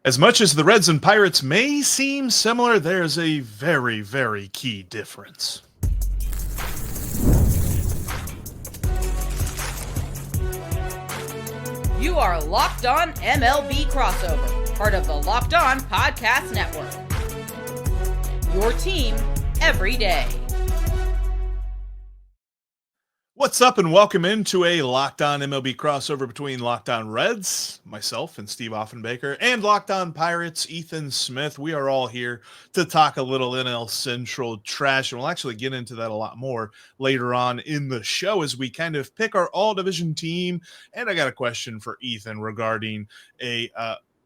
As much as the Reds and Pirates may seem similar, there's a very, very key difference. You are Locked On MLB Crossover, part of the Locked On Podcast Network. Your team every day. What's up, and welcome into a Locked On MLB crossover between Locked On Reds, myself and Steve Offenbaker, and Locked On Pirates, Ethan Smith. We are all here to talk a little NL Central trash, and we'll actually get into that a lot more later on in the show as we kind of pick our all-division team. And I got a question for Ethan regarding a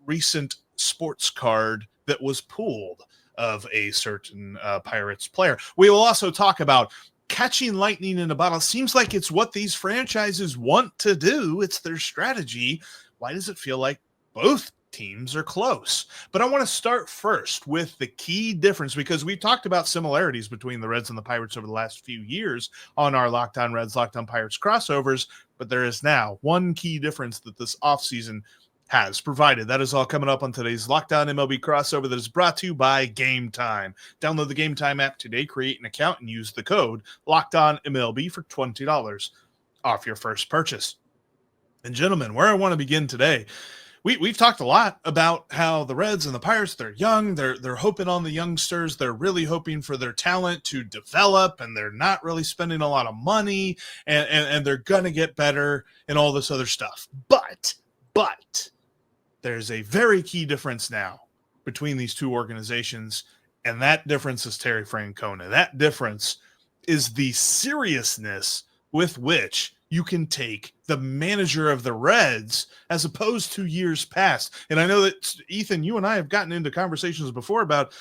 recent sports card that was pulled of a certain Pirates player. We will also talk about catching lightning in a bottle. Seems like it's what these franchises want to do. It's their strategy. Why does it feel like both teams are close? But I want to start first with the key difference, because we've talked about similarities between the Reds and the Pirates over the last few years on our Locked On Reds, Locked On Pirates crossovers. But there is now one key difference that this offseason has provided. That is all coming up on today's Locked On MLB crossover that is brought to you by Game Time. Download the Game Time app today, create an account, and use the code Locked On MLB for $20 off your first purchase. And gentlemen, where I want to begin today, we've talked a lot about how the Reds and the Pirates, they're young, they're hoping on the youngsters, they're really hoping for their talent to develop, and they're not really spending a lot of money, and they're going to get better and all this other stuff. But there's a very key difference now between these two organizations, and that difference is Terry Francona. That difference is the seriousness with which you can take the manager of the Reds as opposed to years past. And I know that, Ethan, you and I have gotten into conversations before about,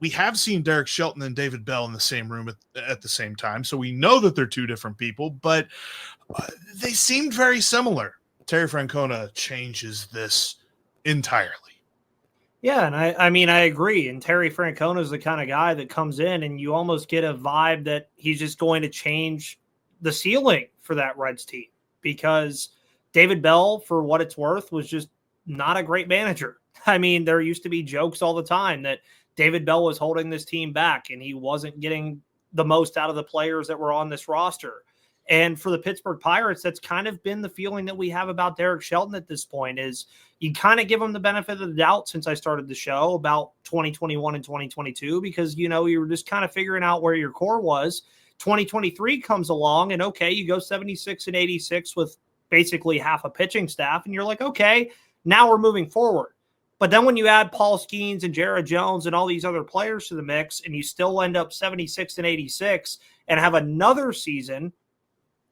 we have seen Derek Shelton and David Bell in the same room at the same time, so we know that they're two different people, but they seemed very similar. Terry Francona changes this entirely. Yeah, and I mean, I agree. And Terry Francona is the kind of guy that comes in and you almost get a vibe that he's just going to change the ceiling for that Reds team, because David Bell, for what it's worth, was just not a great manager. I mean, there used to be jokes all the time that David Bell was holding this team back and he wasn't getting the most out of the players that were on this roster. And for the Pittsburgh Pirates, that's kind of been the feeling that we have about Derek Shelton at this point, is you kind of give him the benefit of the doubt since I started the show about 2021 and 2022, because, you know, you were just kind of figuring out where your core was. 2023 comes along and, okay, you go 76 and 86 with basically half a pitching staff. And you're like, okay, now we're moving forward. But then when you add Paul Skenes and Jared Jones and all these other players to the mix, and you still end up 76 and 86 and have another season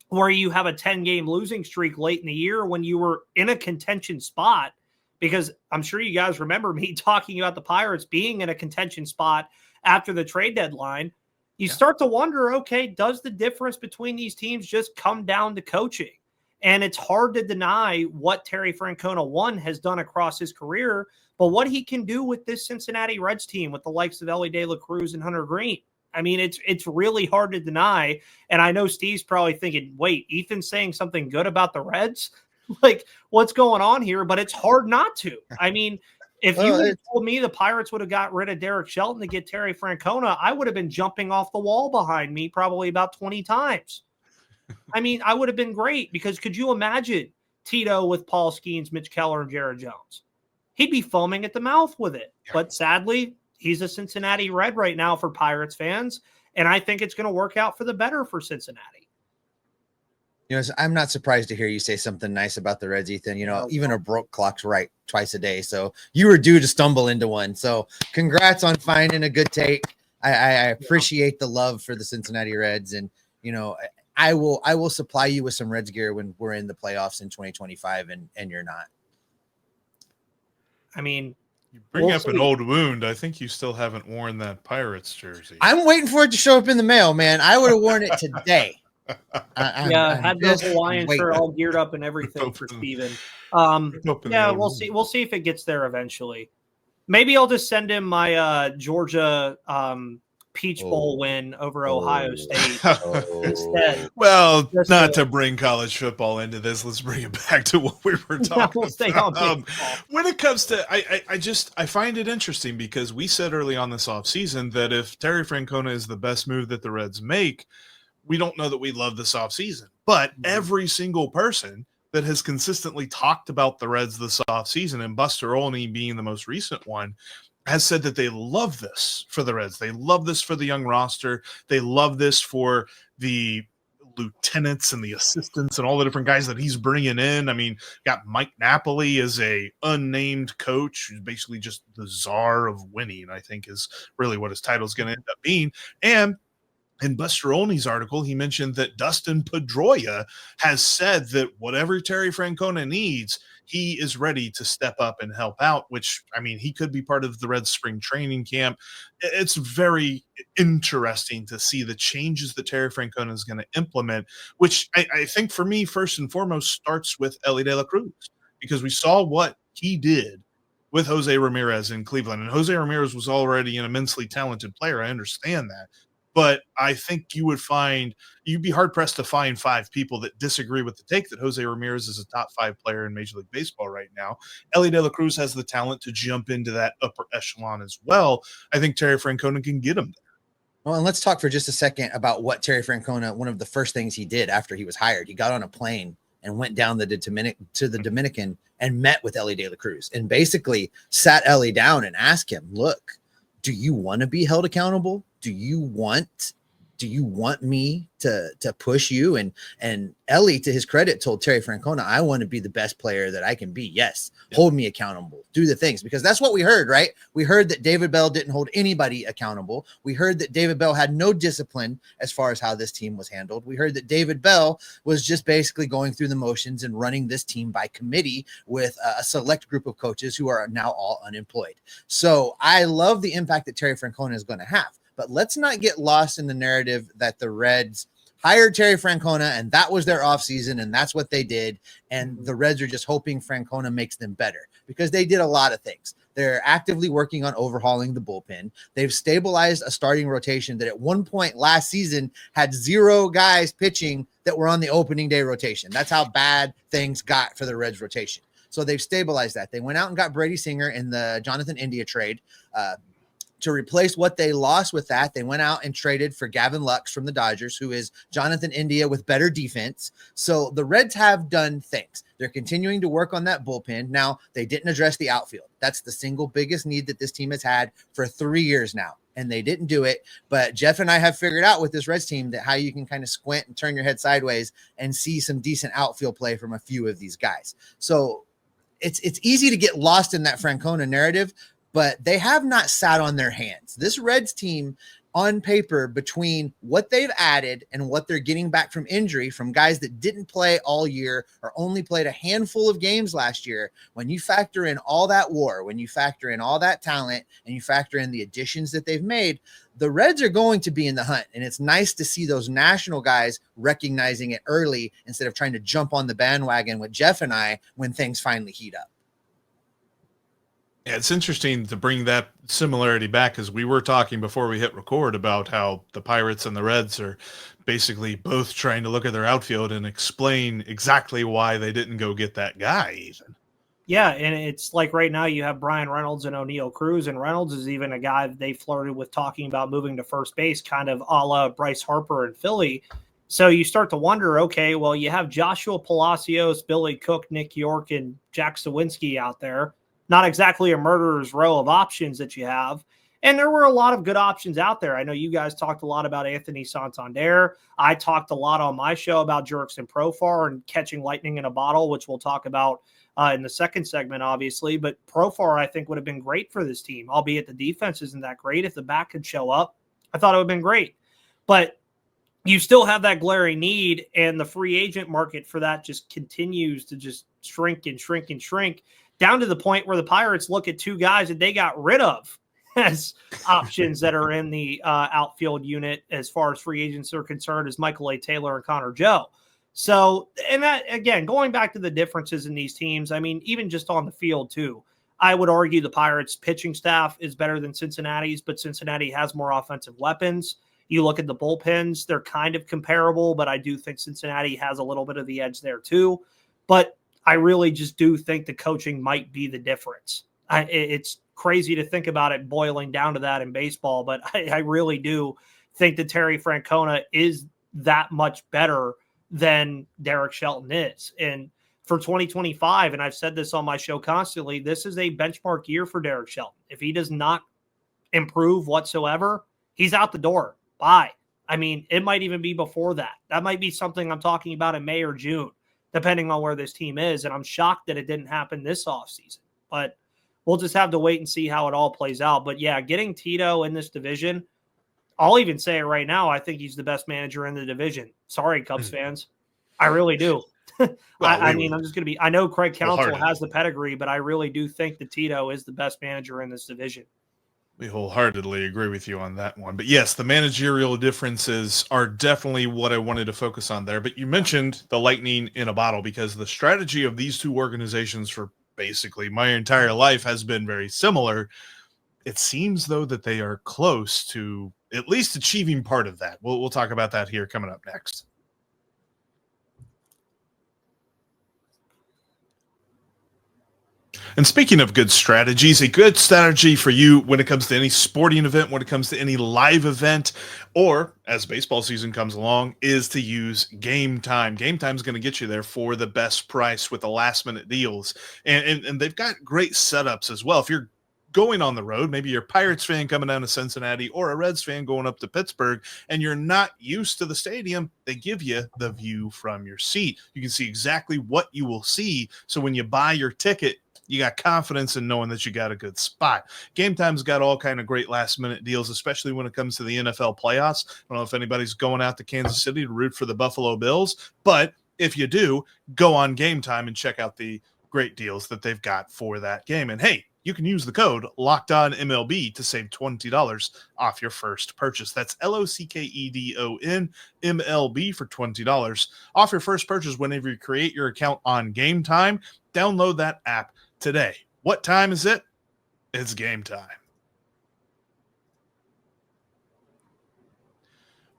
where you have a 10-game losing streak late in the year when you were in a contention spot, because I'm sure you guys remember me talking about the Pirates being in a contention spot after the trade deadline, you start to wonder, okay, does the difference between these teams just come down to coaching? And it's hard to deny what Terry Francona, one, has done across his career, but what he can do with this Cincinnati Reds team with the likes of Elly, Cruz, and Hunter Green. I mean, it's really hard to deny. And I know Steve's probably thinking, wait, Ethan's saying something good about the Reds? Like, what's going on here? But it's hard not to. I mean, if you had told me the Pirates would have got rid of Derek Shelton to get Terry Francona, I would have been jumping off the wall behind me probably about 20 times. I mean, I would have been great, because could you imagine Tito with Paul Skenes, Mitch Keller, and Jared Jones? He'd be foaming at the mouth with it. But sadly, he's a Cincinnati Red right now for Pirates fans, and I think it's going to work out for the better for Cincinnati. You know, I'm not surprised to hear you say something nice about the Reds, Ethan. You know, even a broke clock's right twice a day, so you were due to stumble into one. So congrats on finding a good take. I appreciate the love for the Cincinnati Reds, and, you know, I will supply you with some Reds gear when we're in the playoffs in 2025 and you're not. I mean, you bring up an old wound. I think you still haven't worn that Pirates jersey. I'm waiting for it to show up in the mail, man. I would have worn it today. I had the Hawaiian shirt all geared up and everything for Steven. Yeah, we'll see. We'll see if it gets there eventually. Maybe I'll just send him my Georgia Peach Bowl win over Ohio State. Oh. Well, Just not to bring college football into this, let's bring it back to what we were talking we'll stay on about. baseball. When it comes to, I find it interesting because we said early on this offseason that if Terry Francona is the best move that the Reds make, we don't know that we love this offseason. But every single person that has consistently talked about the Reds this offseason, and Buster Olney being the most recent one, has said that they love this for the Reds. They love this for the young roster. They love this for the lieutenants and the assistants and all the different guys that he's bringing in. I mean, got Mike Napoli as a unnamed coach who's basically just the czar of winning, I think is really what his title is going to end up being. And in Buster Olney's article, he mentioned that Dustin Pedroia has said that whatever Terry Francona needs, he is ready to step up and help out, which, I mean, he could be part of the Reds spring training camp. It's very interesting to see the changes that Terry Francona is going to implement, which I think for me, first and foremost, starts with Elly De La Cruz, because we saw what he did with Jose Ramirez in Cleveland. And Jose Ramirez was already an immensely talented player. I understand that. But I think you'd be hard pressed to find 5 people that disagree with the take that Jose Ramirez is a top 5 player in Major League Baseball right now. Elly De La Cruz has the talent to jump into that upper echelon as well. I think Terry Francona can get him there. Well, and let's talk for just a second about what Terry Francona, one of the first things he did after he was hired. He got on a plane and went down to the Dominican and met with Elly De La Cruz and basically sat Elly down and asked him, look, do you want to be held accountable? Do you want me to push you? And Elly, to his credit, told Terry Francona, I want to be the best player that I can be. Yes. Hold me accountable, do the things, because that's what we heard, right? We heard that David Bell didn't hold anybody accountable. We heard that David Bell had no discipline as far as how this team was handled. We heard that David Bell was just basically going through the motions and running this team by committee with a select group of coaches who are now all unemployed. So I love the impact that Terry Francona is going to have. But let's not get lost in the narrative that the Reds hired Terry Francona and that was their offseason and that's what they did. And the Reds are just hoping Francona makes them better, because they did a lot of things. They're actively working on overhauling the bullpen. They've stabilized a starting rotation that at one point last season had 0 guys pitching that were on the opening day rotation. That's how bad things got for the Reds rotation. So they've stabilized that. They went out and got Brady Singer in the Jonathan India trade. To replace what they lost with that, they went out and traded for Gavin Lux from the Dodgers, who is Jonathan India with better defense. So the Reds have done things. They're continuing to work on that bullpen. Now, they didn't address the outfield. That's the single biggest need that this team has had for 3 years now, and they didn't do it. But Jeff and I have figured out with this Reds team that how you can kind of squint and turn your head sideways and see some decent outfield play from a few of these guys. So it's easy to get lost in that Francona narrative, but they have not sat on their hands. This Reds team on paper, between what they've added and what they're getting back from injury from guys that didn't play all year or only played a handful of games last year, when you factor in all that war, when you factor in all that talent and you factor in the additions that they've made, the Reds are going to be in the hunt. And it's nice to see those national guys recognizing it early instead of trying to jump on the bandwagon with Jeff and I when things finally heat up. Yeah, it's interesting to bring that similarity back, because we were talking before we hit record about how the Pirates and the Reds are basically both trying to look at their outfield and explain exactly why they didn't go get that guy even. Yeah, and it's like right now you have Brian Reynolds and O'Neal Cruz, and Reynolds is even a guy that they flirted with talking about moving to first base, kind of a la Bryce Harper in Philly. So you start to wonder, okay, well, you have Joshua Palacios, Billy Cook, Nick York, and Jack Sawinski out there. Not exactly a murderer's row of options that you have. And there were a lot of good options out there. I know you guys talked a lot about Anthony Santander. I talked a lot on my show about Jurickson Profar and catching lightning in a bottle, which we'll talk about in the second segment, obviously. But Profar, I think, would have been great for this team, albeit the defense isn't that great. If the back could show up, I thought it would have been great. But you still have that glaring need, and the free agent market for that just continues to just shrink and shrink and shrink, down to the point where the Pirates look at 2 guys that they got rid of as options that are in the outfield unit as far as free agents are concerned, as Michael A. Taylor and Connor Joe. So, and that, again, going back to the differences in these teams, I mean, even just on the field too, I would argue the Pirates pitching staff is better than Cincinnati's, but Cincinnati has more offensive weapons. You look at the bullpens, they're kind of comparable, but I do think Cincinnati has a little bit of the edge there too. But I really just do think the coaching might be the difference. It's crazy to think about it boiling down to that in baseball, but I really do think that Terry Francona is that much better than Derek Shelton is. And for 2025, and I've said this on my show constantly, this is a benchmark year for Derek Shelton. If he does not improve whatsoever, he's out the door. Bye. I mean, it might even be before that. That might be something I'm talking about in May or June, depending on where this team is. And I'm shocked that it didn't happen this offseason. But we'll just have to wait and see how it all plays out. But yeah, getting Tito in this division, I'll even say it right now, I think he's the best manager in the division. Sorry, Cubs fans. I really do. I mean, I'm just going to be – I know Craig Counsell has the pedigree, but I really do think that Tito is the best manager in this division. We wholeheartedly agree with you on that one. But yes, the managerial differences are definitely what I wanted to focus on there. But you mentioned the lightning in a bottle, because the strategy of these two organizations for basically my entire life has been very similar. It seems, though, that they are close to at least achieving part of that. We'll talk about that here coming up next. And speaking of good strategies, a good strategy for you when it comes to any sporting event, when it comes to any live event, or as baseball season comes along, is to use Game Time. Game Time is going to get you there for the best price with the last-minute deals. And they've got great setups as well. If you're going on the road, maybe you're a Pirates fan coming down to Cincinnati or a Reds fan going up to Pittsburgh, and you're not used to the stadium, they give you the view from your seat. You can see exactly what you will see. So when you buy your ticket, you got confidence in knowing that you got a good spot. Game Time's got all kind of great last-minute deals, especially when it comes to the NFL playoffs. I don't know if anybody's going out to Kansas City to root for the Buffalo Bills, but if you do, go on Game Time and check out the great deals that they've got for that game. And hey, you can use the code LOCKEDONMLB to save $20 off your first purchase. That's LOCKEDON MLB for $20 off your first purchase whenever you create your account on Game Time. Download that app today. What time is it? It's game time.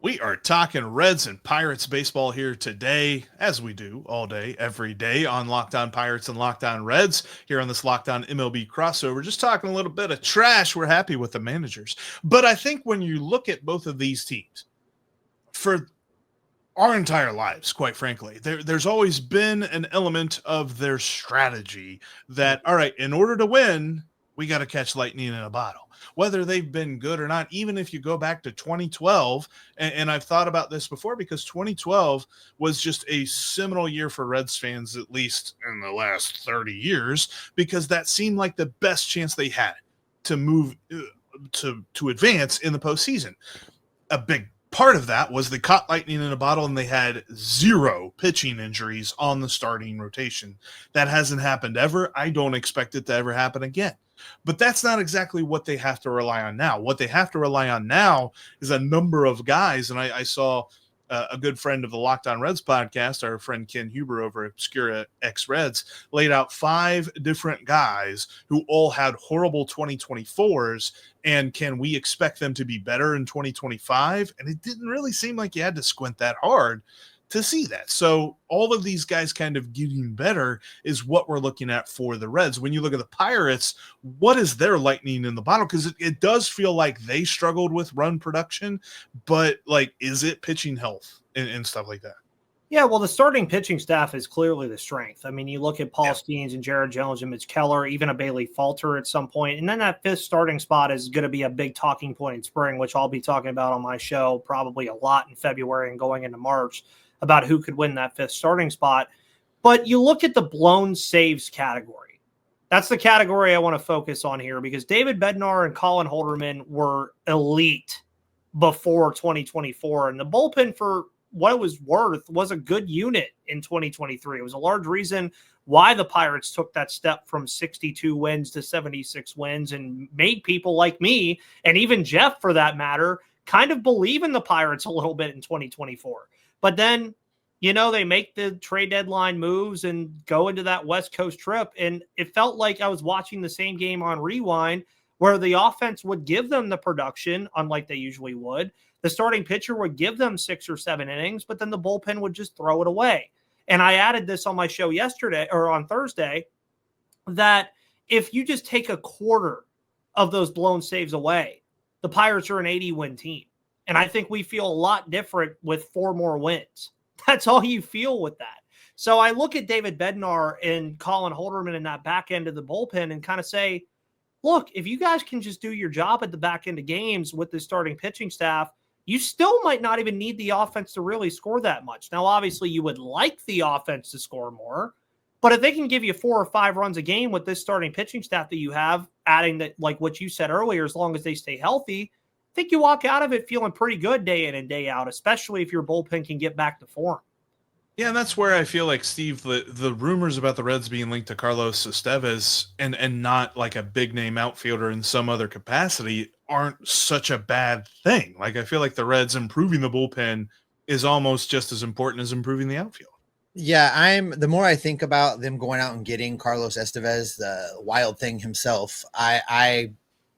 We are talking Reds and Pirates baseball here today, as we do all day, every day on Locked On Pirates and Locked On Reds here on this Locked On MLB crossover. Just talking a little bit of trash. We're happy with the managers. But I think when you look at both of these teams, for our entire lives, quite frankly, there's always been an element of their strategy that, all right, in order to win, we got to catch lightning in a bottle. Whether they've been good or not, even if you go back to 2012, and I've thought about this before because 2012 was just a seminal year for Reds fans, at least in the last 30 years, because that seemed like the best chance they had to move to advance in the postseason. A big part of that was they caught lightning in a bottle and they had 0 pitching injuries on the starting rotation. That hasn't happened ever. I don't expect it to ever happen again. But that's not exactly what they have to rely on now. What they have to rely on now is a number of guys. And I saw a good friend of the Locked On Reds podcast, our friend Ken Huber over at Obscura X Reds, laid out 5 different guys who all had horrible 2024s. And can we expect them to be better in 2025? And it didn't really seem like you had to squint that hard to see that. So all of these guys kind of getting better is what we're looking at for the Reds. When you look at the Pirates, what is their lightning in the bottle? Because it does feel like they struggled with run production, but like, is it pitching health and stuff like that? Yeah, well, the starting pitching staff is clearly the strength. I mean, you look at Paul Skenes and Jared Jones and Mitch Keller, even a Bailey Falter at some point. And then that 5th starting spot is going to be a big talking point in spring, which I'll be talking about on my show probably a lot in February and going into March about who could win that 5th starting spot. But you look at the blown saves category. That's the category I want to focus on here because David Bednar and Colin Holderman were elite before 2024. And the bullpen, for what it was worth, was a good unit in 2023. It was a large reason why the Pirates took that step from 62 wins to 76 wins and made people like me, and even Jeff for that matter, kind of believe in the Pirates a little bit in 2024. But then they make the trade deadline moves and go into that West Coast trip. And it felt like I was watching the same game on rewind where the offense would give them the production, unlike they usually would. The starting pitcher would give them 6 or 7 innings, but then the bullpen would just throw it away. And I added this on my show yesterday or on Thursday that if you just take a quarter of those blown saves away, the Pirates are an 80-win team. And I think we feel a lot different with 4 more wins. That's all you feel with that. So I look at David Bednar and Colin Holderman in that back end of the bullpen and kind of say, look, if you guys can just do your job at the back end of games with the starting pitching staff, you still might not even need the offense to really score that much. Now, obviously, you would like the offense to score more, but if they can give you 4 or 5 runs a game with this starting pitching staff that you have, adding that, like what you said earlier, as long as they stay healthy, I think you walk out of it feeling pretty good day in and day out, especially if your bullpen can get back to form. Yeah, and that's where I feel like, Steve, the rumors about the Reds being linked to Carlos Estevez and not like a big name outfielder in some other capacity aren't such a bad thing. Like, I feel like the Reds improving the bullpen is almost just as important as improving the outfield. Yeah, the more I think about them going out and getting Carlos Estevez, the Wild Thing himself, I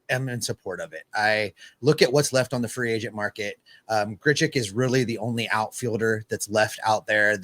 am in support of it. I look at what's left on the free agent market. Grichuk is really the only outfielder that's left out there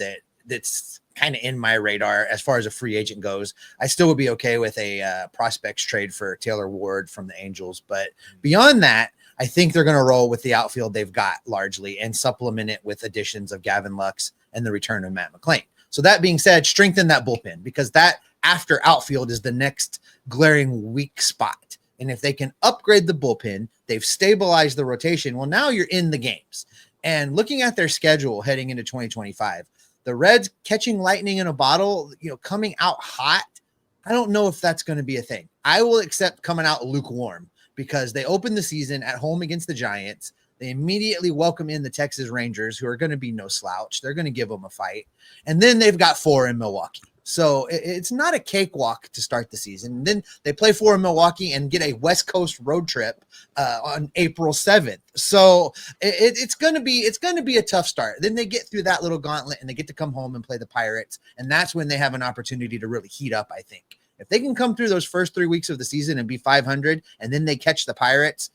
that's kind of in my radar as far as a free agent goes. I still would be okay with a prospects trade for Taylor Ward from the Angels. But beyond that, I think they're going to roll with the outfield they've got largely and supplement it with additions of Gavin Lux and the return of Matt McClain. So that being said, strengthen that bullpen because that after outfield is the next glaring weak spot. And if they can upgrade the bullpen, they've stabilized the rotation. Well, now you're in the games. And looking at their schedule heading into 2025, the Reds catching lightning in a bottle, coming out hot. I don't know if that's going to be a thing. I will accept coming out lukewarm because they opened the season at home against the Giants. They immediately welcome in the Texas Rangers, who are going to be no slouch. They're going to give them a fight. And then they've got 4 in Milwaukee. So it's not a cakewalk to start the season. And then they play 4 in Milwaukee and get a West Coast road trip on April 7th. So it's going to be a tough start. Then they get through that little gauntlet and they get to come home and play the Pirates. And that's when they have an opportunity to really heat up, I think. If they can come through those first 3 weeks of the season and be 500 and then they catch the Pirates,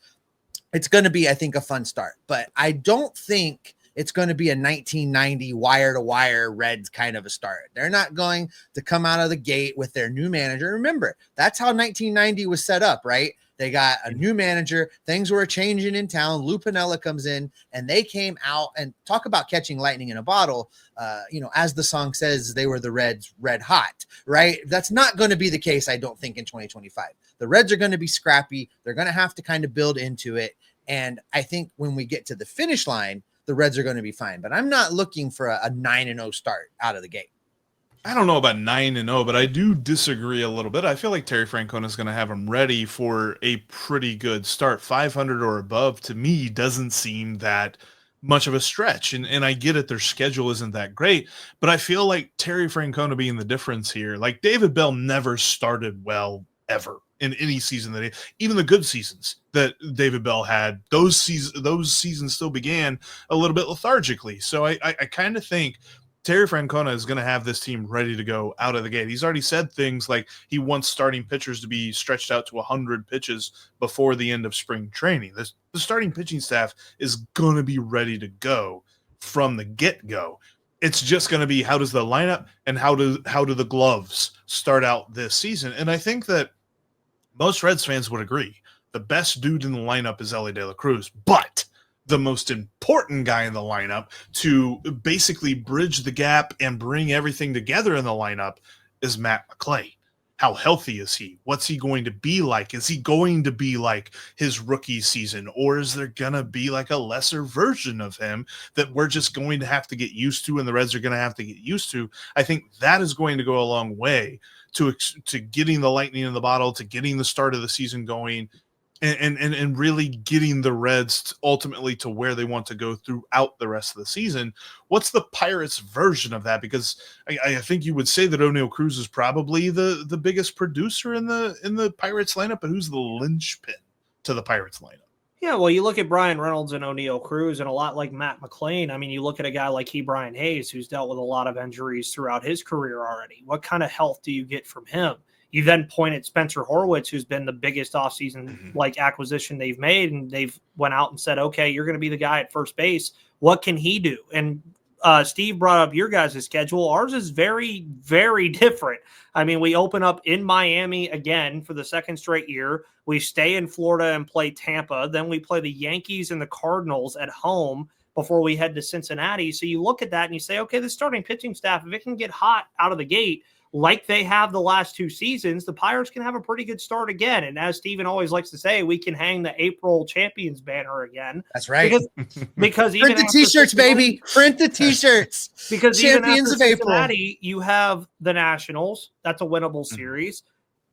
it's going to be, I think, a fun start. But I don't think it's going to be a 1990 wire-to-wire Reds kind of a start. They're not going to come out of the gate with their new manager. Remember, that's how 1990 was set up, right? They got a new manager. Things were changing in town. Lou Piniella comes in, and they came out and talk about catching lightning in a bottle. As the song says, they were the Reds red hot, right? That's not going to be the case, I don't think, in 2025. The Reds are going to be scrappy. They're going to have to kind of build into it. And I think when we get to the finish line, the Reds are going to be fine. But I'm not looking for a 9-0 start out of the gate. I don't know about 9-0, but I do disagree a little bit. I feel like Terry Francona is going to have them ready for a pretty good start. 500 or above, to me, doesn't seem that much of a stretch. And I get it, their schedule isn't that great, but I feel like Terry Francona being the difference here. Like, David Bell never started well, ever. In any season that even the good seasons that David Bell had, those seasons still began a little bit lethargically. So I kind of think Terry Francona is going to have this team ready to go out of the gate. He's already said things like he wants starting pitchers to be stretched out to 100 pitches before the end of spring training. The starting pitching staff is going to be ready to go from the get-go. It's just going to be, how does the lineup and how do the gloves start out this season? And I think that most Reds fans would agree the best dude in the lineup is Elly De La Cruz, but the most important guy in the lineup to basically bridge the gap and bring everything together in the lineup is Matt McClain. How healthy is he? What's he going to be like? Is he going to be like his rookie season, or is there going to be like a lesser version of him that we're just going to have to get used to and the Reds are going to have to get used to? I think that is going to go a long way to getting the lightning in the bottle, to getting the start of the season going, and really getting the Reds ultimately to where they want to go throughout the rest of the season. What's the Pirates version of that? Because I think you would say that O'Neal Cruz is probably the biggest producer in the Pirates lineup, but who's the linchpin to the Pirates lineup? Yeah, well, you look at Brian Reynolds and O'Neal Cruz, and a lot like Matt McLean. I mean, you look at a guy like Brian Hayes, who's dealt with a lot of injuries throughout his career already. What kind of health do you get from him? You then point at Spencer Horwitz, who's been the biggest offseason like acquisition they've made, and they've went out and said, okay, you're going to be the guy at first base. What can he do? And Steve brought up your guys' schedule. Ours is very, very different. I mean, we open up in Miami again for the second straight year. We stay in Florida and play Tampa. Then we play the Yankees and the Cardinals at home before we head to Cincinnati. So you look at that and you say, okay, the starting pitching staff, if it can get hot out of the gate like they have the last 2 seasons, the Pirates can have a pretty good start again. And as Steven always likes to say, we can hang the April champions banner again. That's right. Because even print the t-shirts, baby. Print the t-shirts. Because champions even after of April, Cincinnati, you have the Nationals. That's a winnable series.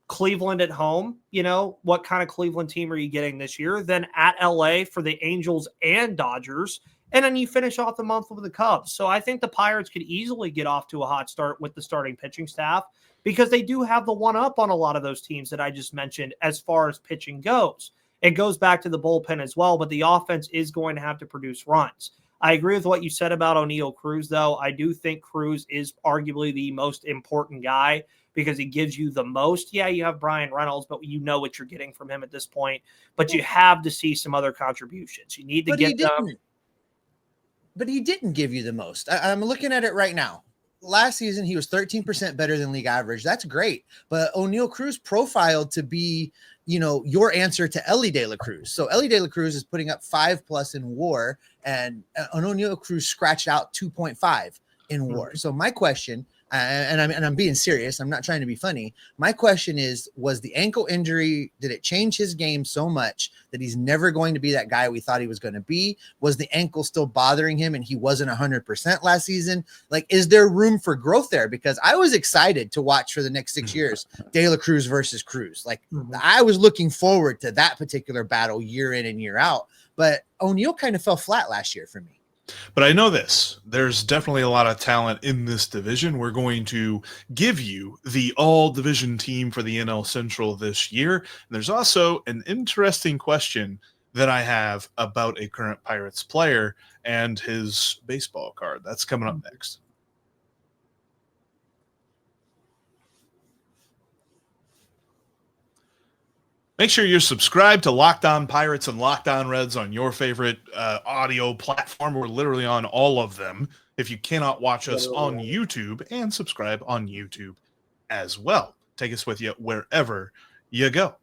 Cleveland at home. You know, what kind of Cleveland team are you getting this year? Then at LA for the Angels and Dodgers. And then you finish off the month with the Cubs. So I think the Pirates could easily get off to a hot start with the starting pitching staff because they do have the one up on a lot of those teams that I just mentioned as far as pitching goes. It goes back to the bullpen as well, but the offense is going to have to produce runs. I agree with what you said about O'Neal Cruz, though. I do think Cruz is arguably the most important guy because he gives you the most. Yeah, you have Brian Reynolds, but you know what you're getting from him at this point. But you have to see some other contributions. You need to get them. But he didn't give you the most. I'm looking at it right now. Last season, he was 13% better than league average. That's great. But O'Neal Cruz profiled to be, your answer to Elly De La Cruz. So Elly De La Cruz is putting up 5+ in WAR, and O'Neal Cruz scratched out 2.5 in WAR. So my question, and I'm being serious, I'm not trying to be funny. My question is, was the ankle injury, did it change his game so much that he's never going to be that guy we thought he was going to be? Was the ankle still bothering him and he wasn't 100% last season? Like, is there room for growth there? Because I was excited to watch for the next 6 years, De La Cruz versus Cruz. Like, I was looking forward to that particular battle year in and year out. But O'Neal kind of fell flat last year for me. But I know this. There's definitely a lot of talent in this division. We're going to give you the all-division team for the NL Central this year. And there's also an interesting question that I have about a current Pirates player and his baseball card. That's coming up next. Make sure you're subscribed to Locked On Pirates and Locked On Reds on your favorite audio platform. We're literally on all of them. If you cannot watch us on YouTube, and subscribe on YouTube as well. Take us with you wherever you go.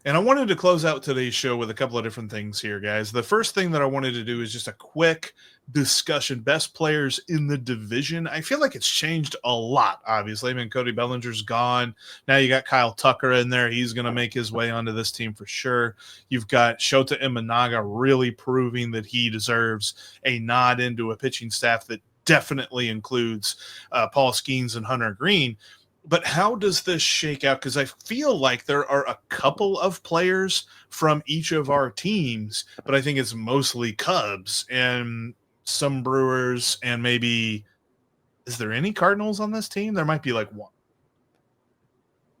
And I wanted to close out today's show with a couple of different things here, guys. The first thing that I wanted to do is just a quick discussion. Best players in the division. I feel like it's changed a lot, obviously. I mean, Cody Bellinger's gone. Now you got Kyle Tucker in there. He's going to make his way onto this team for sure. You've got Shota Imanaga really proving that he deserves a nod into a pitching staff that definitely includes Paul Skenes and Hunter Green. But how does this shake out? Because I feel like there are a couple of players from each of our teams, but I think it's mostly Cubs and some Brewers and maybe – is there any Cardinals on this team? There might be like one.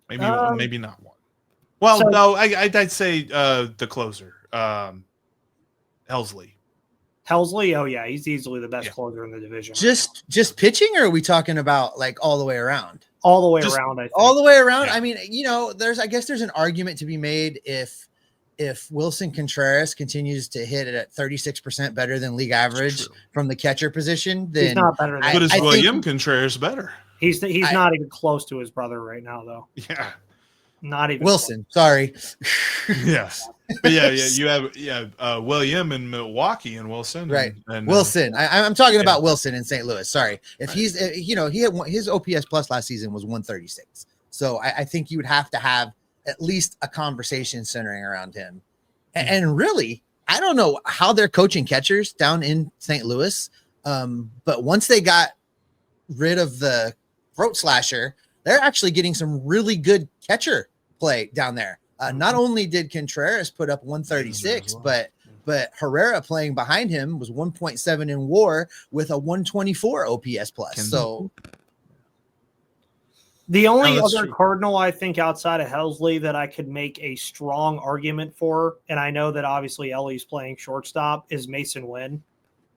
Maybe maybe not one. Well, so, no, I'd say the closer, Helsley. Helsley? Oh, yeah, he's easily the best closer in the division. Just pitching, or are we talking about like all the way around? All the way around, I think. All the way around. Yeah. I mean, I guess there's an argument to be made if Wilson Contreras continues to hit it at 36% better than league average from the catcher position, then he's not better. But is William Contreras better? He's not even close to his brother right now, though. Yeah. Not even Wilson. Close. Sorry. Yes. But you have William in Milwaukee and Wilson. Right. And Wilson. I'm talking about Wilson in St. Louis. Sorry. If he's, he had his OPS plus last season was 136. So I think you would have to have at least a conversation centering around him. And really, I don't know how they're coaching catchers down in St. Louis. But once they got rid of the throat slasher, they're actually getting some really good catcher play down there. Not only did Contreras put up 136, but Herrera playing behind him was 1.7 in WAR with a 124 OPS plus. So The only that's other true. Cardinal I think outside of Helsley that I could make a strong argument for, and I know that obviously Elly's playing shortstop, is Mason Wynn.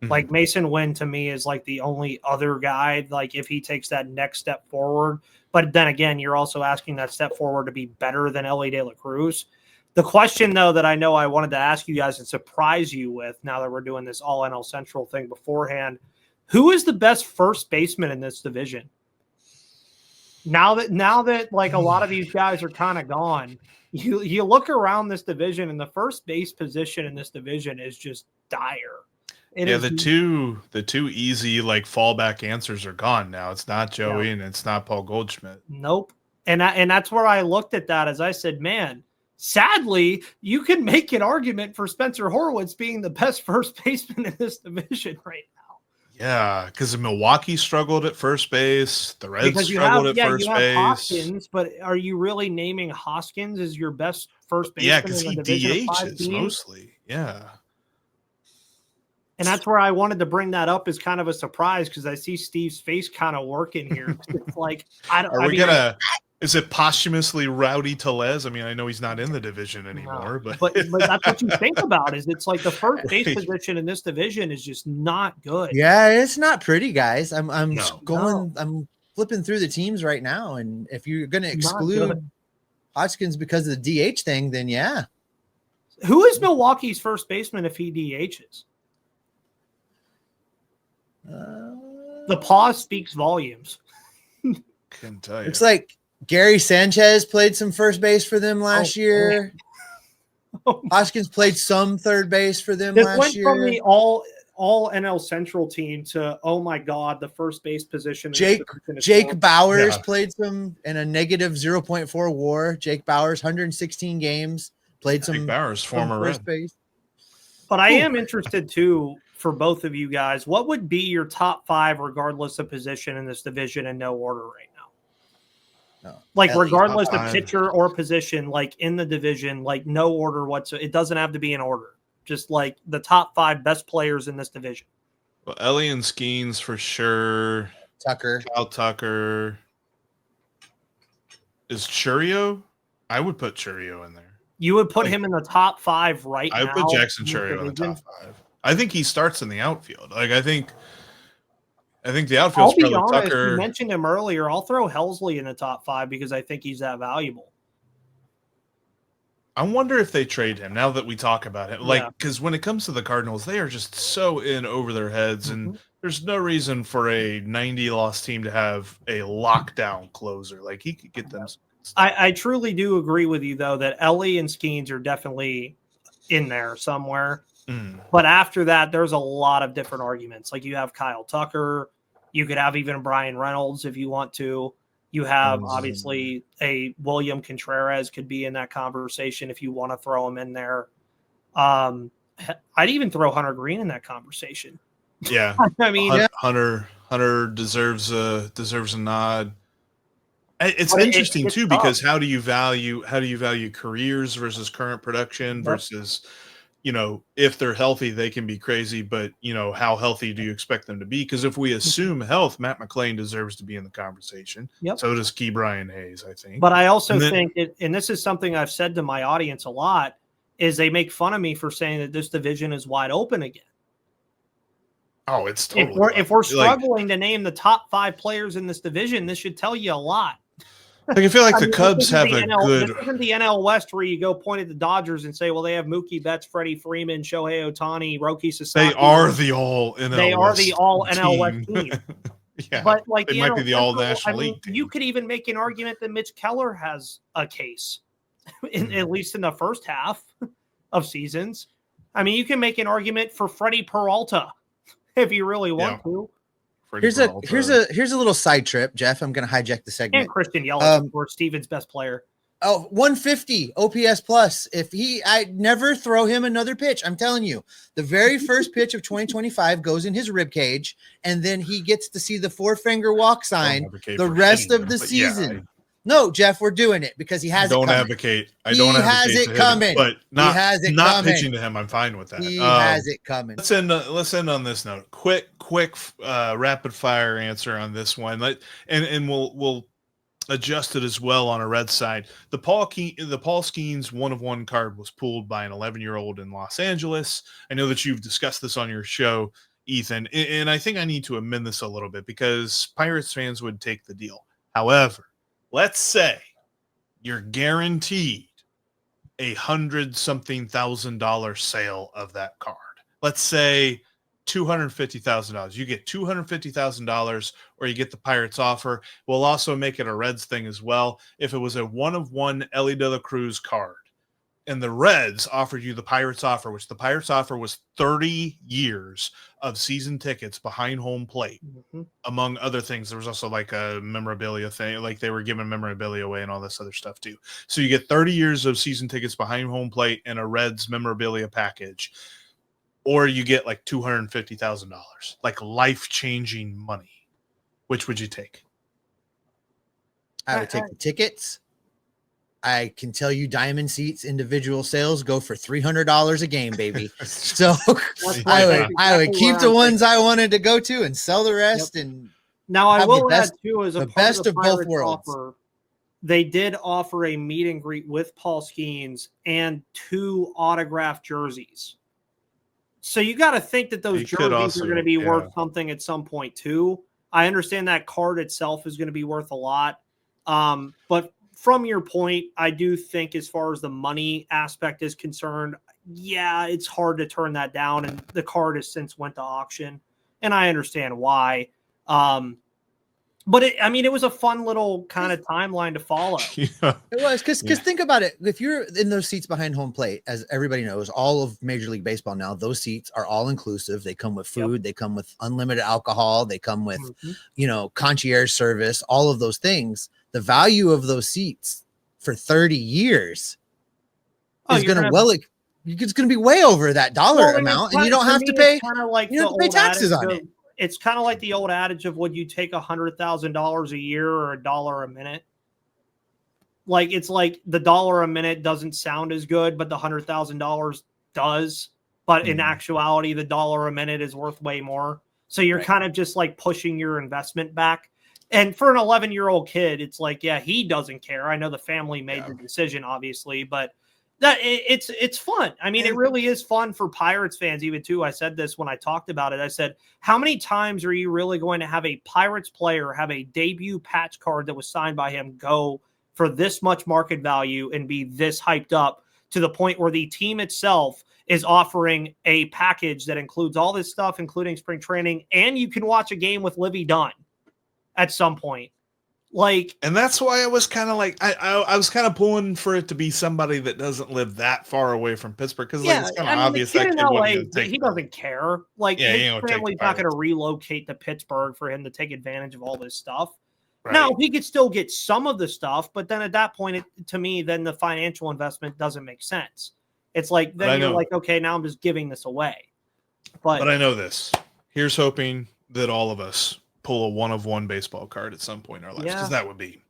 Mhm. Like Mason Wynn to me is like the only other guy, like if he takes that next step forward. But then again, you're also asking that step forward to be better than Elly De La Cruz. The question, though, that I know I wanted to ask you guys and surprise you with now that we're doing this all NL Central thing beforehand, who is the best first baseman in this division? Now that like a lot of these guys are kind of gone, you look around this division and the first base position in this division is just dire. The two easy like fallback answers are gone now. It's not Joey and it's not Paul Goldschmidt. Nope. And that's where I looked at that as I said, man, sadly, you can make an argument for Spencer Horwitz being the best first baseman in this division right now. Yeah, because Milwaukee struggled at first base. The Reds struggled at first base. Hoskins, but are you really naming Hoskins as your best first baseman? Yeah, because he DHs mostly. Yeah. And that's where I wanted to bring that up as kind of a surprise because I see Steve's face kind of working here. It's like, is it posthumously Rowdy Tellez? I mean, I know he's not in the division anymore, but that's what you think about is it's like the first base position in this division is just not good. Yeah, it's not pretty, guys. I'm flipping through the teams right now. And if you're going to exclude Hoskins because of the DH thing, then yeah. Who is Milwaukee's first baseman if he DHs? The pause speaks volumes. Can tell you. It's like Gary Sanchez played some first base for them last year. Hoskins played some third base for them last year. Went from the all NL Central team to, oh my God, the first base position. Jake Bauers played some in a negative 0.4 WAR. Jake Bauers, 116 games, played some. Jake Bauers, former first Red. base. But I am interested too for both of you guys. What would be your top five, regardless of position in this division, in no order right now? No. Like regardless of pitcher or position, like in the division, like no order whatsoever. It doesn't have to be in order. Just like the top five best players in this division. Well, Elly and Skenes for sure. Kyle Tucker. Is Churio? I would put Churio in there. You would put him in the top five now? I would put Jackson Churio in the top five. I think he starts in the outfield. Like I think the outfield's I'll be probably honest, Tucker. You mentioned him earlier. I'll throw Helsley in the top five because I think he's that valuable. I wonder if they trade him now that we talk about it. Like, because when it comes to the Cardinals, they are just so in over their heads, and there's no reason for a 90-loss team to have a lockdown closer. Like, he could get them. I truly do agree with you, though, that Elly and Skenes are definitely in there somewhere. But after that, there's a lot of different arguments. Like, you have Kyle Tucker. You could have even Brian Reynolds if you want to. You have, obviously, a William Contreras could be in that conversation if you want to throw him in there. I'd even throw Hunter Green in that conversation. Yeah. I mean, Hunter deserves a nod. It's interesting, too, because how do you value careers versus current production versus – if they're healthy, they can be crazy, but, how healthy do you expect them to be? Because if we assume health, Matt McClain deserves to be in the conversation. Yep. So does Key Brian Hayes, I think. But I also think, and this is something I've said to my audience a lot, is they make fun of me for saying that this division is wide open again. Oh, it's totally. If we're struggling to name the top five players in this division, this should tell you a lot. Like, I feel like the Cubs have a good. This isn't the NL West where you go point at the Dodgers and say, well, they have Mookie Betts, Freddie Freeman, Shohei Ohtani, Roki Sasaki. They are the all NL. They are the all NL West team. Yeah, but like they might be the all National League team. You could even make an argument that Mitch Keller has a case, at least in the first half of seasons. I mean, you can make an argument for Freddie Peralta if you really want to. Here's a little side trip, Jeff. I'm going to hijack the segment. And Christian Yelich, for Steven's best player. 150 OPS plus. I never throw him another pitch. I'm telling you, the very first pitch of 2025 goes in his rib cage, and then he gets to see the 4-finger walk sign the rest of the season. No, Jeff, we're doing it because he has it coming. I don't advocate it coming. But not pitching to him, I'm fine with that. He has it coming. Let's end on this note. Quick rapid fire answer on this one. And we'll adjusted as well on a Red side. The Paul Skenes 1-of-1 card was pulled by an 11-year-old in Los Angeles. I know that you've discussed this on your show, Ethan, and I think I need to amend this a little bit because Pirates fans would take the deal. However, let's say you're guaranteed $100,000 sale of that card. Let's say $250,000. You get $250,000, or you get the Pirates offer. We'll also make it a Reds thing as well. If it was a 1-of-1 Elly Cruz card, and the Reds offered you the Pirates offer, which the Pirates offer was 30 years of season tickets behind home plate, among other things. There was also like a memorabilia thing, like they were giving memorabilia away and all this other stuff too. So you get 30 years of season tickets behind home plate and a Reds memorabilia package, or you get like $250,000, like life-changing money. Which would you take? I would take the tickets. I can tell you diamond seats, individual sales go for $300 a game, baby. So I would keep the ones I wanted to go to and sell the rest. Yep. And now I will add too, as a the best of both worlds. Offer, they did offer a meet and greet with Paul Skenes and 2 autographed jerseys. So you got to think that those jerseys are going to be worth something at some point too. I understand that card itself is going to be worth a lot. But from your point, I do think as far as the money aspect is concerned, yeah, it's hard to turn that down. And the card has since went to auction, and I understand why. But it was a fun little kind of timeline to follow. Yeah. It was because think about it. If you're in those seats behind home plate, as everybody knows, all of Major League Baseball now, those seats are all inclusive. They come with food. Yep. They come with unlimited alcohol. They come with, concierge service, all of those things. The value of those seats for 30 years is going to it's going to be way over that dollar amount, and you don't have to pay. You don't have to pay taxes on it. It's kind of like the old adage of, would you take $100,000 a year or $1 a minute? Like, it's like the $1 a minute doesn't sound as good, but the $100,000 does. But in actuality, the $1 a minute is worth way more. So you're kind of just like pushing your investment back. And for an 11-year-old kid, it's like, yeah, he doesn't care. I know the family made the decision, obviously, but that it's fun. I mean, it really is fun for Pirates fans, even too. I said this when I talked about it. I said, how many times are you really going to have a Pirates player have a debut patch card that was signed by him go for this much market value and be this hyped up to the point where the team itself is offering a package that includes all this stuff, including spring training, and you can watch a game with Livy Dunn at some point. And that's why I was kind of like, I was kind of pulling for it to be somebody that doesn't live that far away from Pittsburgh, because it's kind of obvious that in LA, he doesn't care. His family's not going to relocate to Pittsburgh for him to take advantage of all this stuff. Right. Now, he could still get some of the stuff, but then at that point, to me, then the financial investment doesn't make sense. It's like, then you're like, okay, now I'm just giving this away. But I know this. Here's hoping that all of us pull a 1-of-1 baseball card at some point in our lives, because that would be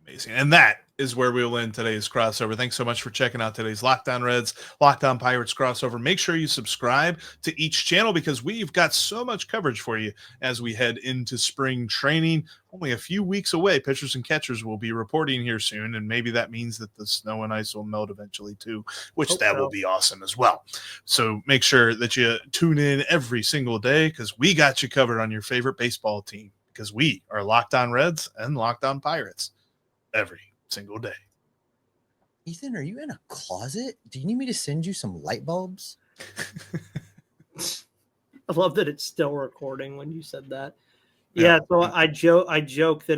amazing. And that is where we will end today's crossover. Thanks so much for checking out today's Locked On Reds, Locked On Pirates crossover. Make sure you subscribe to each channel, because we've got so much coverage for you as we head into spring training. Only a few weeks away. Pitchers and catchers will be reporting here soon, and maybe that means that the snow and ice will melt eventually too, which will be awesome as well. So make sure that you tune in every single day, because we got you covered on your favorite baseball team, because we are Locked On Reds and Locked On Pirates every single day. Ethan, are you in a closet? Do you need me to send you some light bulbs? I love that it's still recording when you said that. Yeah, so I joke that